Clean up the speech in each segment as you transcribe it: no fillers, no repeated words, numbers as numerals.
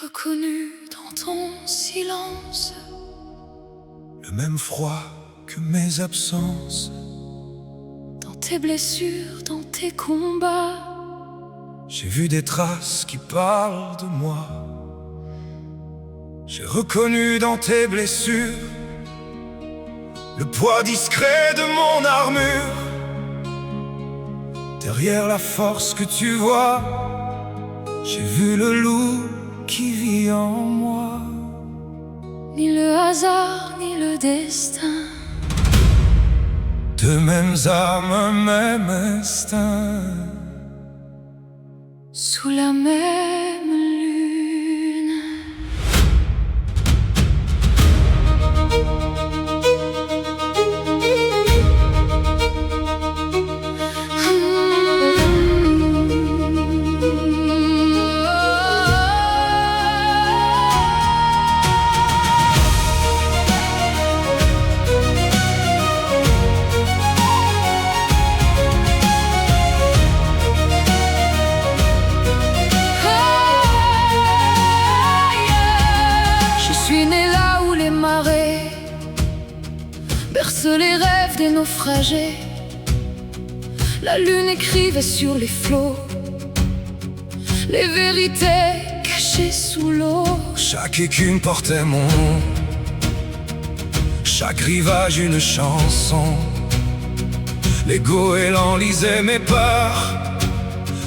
reconnu dans ton silence le même froid que mes absences. dans tes blessures, dans tes combats. J'ai vu des traces qui parlent de moi. J'ai reconnu dans tes blessures le poids discret de mon armure. Derrière la force que tu vois, j'ai vu le loup qui vit en moi. Ni le hasard, ni le destin, Deux mêmes âmes, même instinct. sous la même lune. Berce les rêves des naufragés. La lune écrivait sur les flots les vérités cachées sous l'eau. Chaque écume portait mon nom, chaque rivage une chanson. Les goélands lisaient mes peurs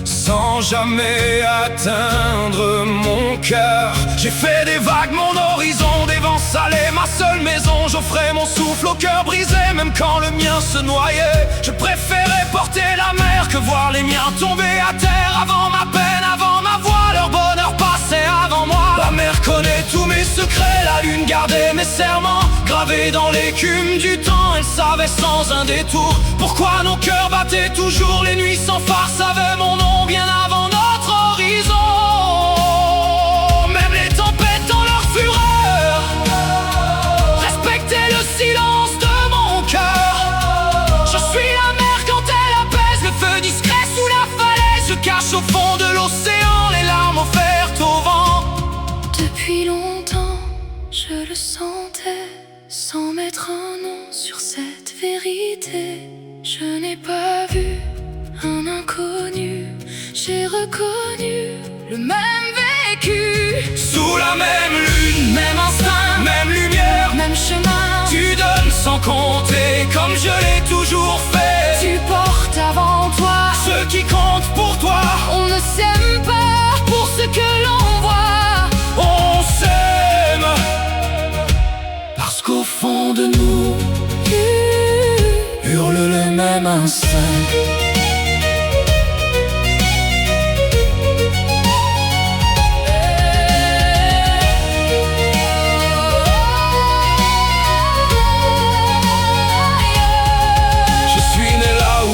sans jamais atteindre mon cœur. J'ai fait des vagues mon horizon, des vents salés ma seule maison. J'offrais mon souffle au cœur brisé, même quand le mien se noyait. Je préférais porter la mer que voir les miens tomber à terre. Avant ma peine, avant ma voix, leur bonheur passait avant moi. La mer connaît tous mes secrets, la lune gardait mes serments. Gravés dans l'écume du temps, elle savait sans un détour pourquoi nos cœurs battaient toujours. Les nuits sans phare savaient mon nom bien avant notre horizon. Même les tempêtes dans leur fureur respectaient le silence de mon cœur. Je suis la mer quand elle apaise le feu discret sous la falaise. Je cache au fond de l'océan les larmes offertes au vent. Depuis longtemps, je le sentais, sans mettre un nom sur cette vérité. Je n'ai pas vu un inconnu, j'ai reconnu le même vécu. Sous la même lune, Même instinct, même lumière, même chemin. tu donnes sans compter comme je l'ai toujours fait. Tu portes avant toi Ce qui compte pour toi, on ne s'aime pas pour ce que l'on voit. on s'aime parce qu'au fond de nous hurle le même instinct.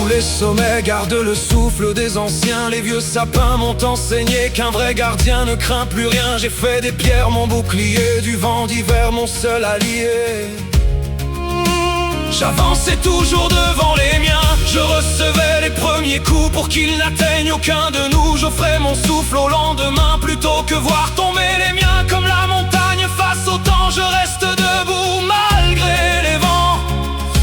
Les sommets gardent le souffle des anciens. Les vieux sapins m'ont enseigné qu'un vrai gardien ne craint plus rien. J'ai fait des pierres mon bouclier, du vent d'hiver mon seul allié. J'avançais toujours devant les miens, je recevais les premiers coups pour qu'ils n'atteignent aucun de nous. J'offrais mon souffle au lendemain plutôt que voir tomber les miens. Comme la montagne face au temps, je reste debout malgré les vents.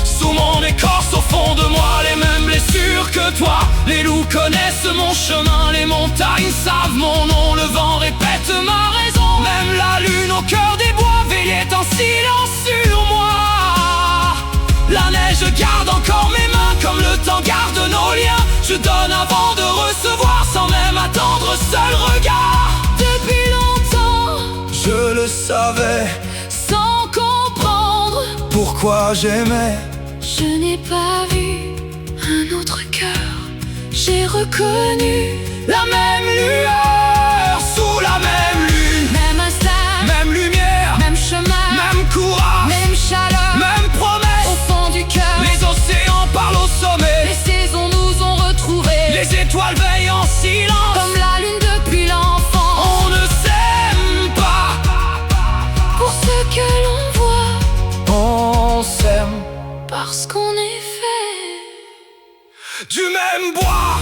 Sous mon écorce, au fond de moi, les mêmes blessures que toi. Les loups connaissent mon chemin, les montagnes savent mon nom. Le vent répète ma raison, même la lune au cœur des bois veillait en silence sur moi. La neige garde encore mes mains comme le temps garde nos liens. Je donne avant de recevoir sans même attendre seul regard. Depuis longtemps, je le savais, sans comprendre, pourquoi j'aimais. je n'ai pas vu un autre cœur. J'ai reconnu La même lueur, sous la même lune, même instinct, même lumière, même chemin, même courage, même chaleur. même promesse. Au fond du cœur, Les océans parlent au sommet, les saisons nous ont retrouvés. les étoiles veillent en silence. Comme la lune depuis l'enfance, On ne s'aime pas pour ce que l'on voit, on s'aime parce qu'on est fait du même bois.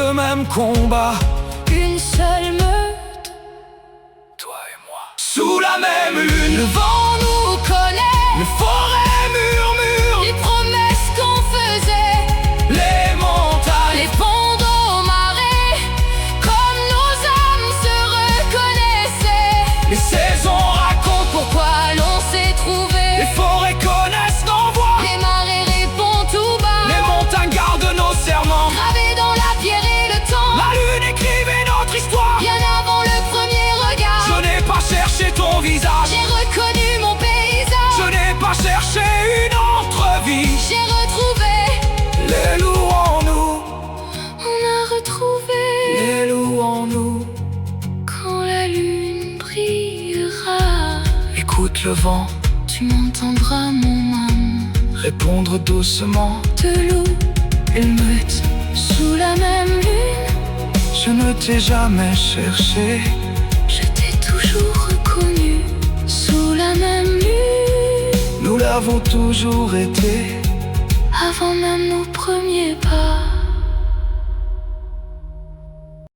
le même combat, une seule meute, toi et moi. Sous la même lune, le vent nous connaît, les forêts murmurent, les promesses qu'on faisait, les montagnes, les fonds aux marées, comme nos âmes se reconnaissaient. les saisons racontent Pourquoi l'on s'est trouvé, les forêts connaissent nos voix, les marées répondent tout bas, les montagnes gardent nos serments, gravés dans la pierre et le temps, la lune écrivait notre histoire. bien avant le premier regard. Je n'ai pas cherché ton visage, J'ai reconnu mon paysage, je n'ai pas cherché une autre vie. j'ai retrouvé, Les loups en nous, on a retrouvé, les loups en nous. quand la lune brillera. Écoute le vent Tu m'entendras mon âme, répondre doucement. de loup Il meute, sous la même lune. je ne t'ai jamais cherché. Je t'ai toujours reconnu, sous la même lune. Nous l'avons toujours été. Avant même nos premiers pas.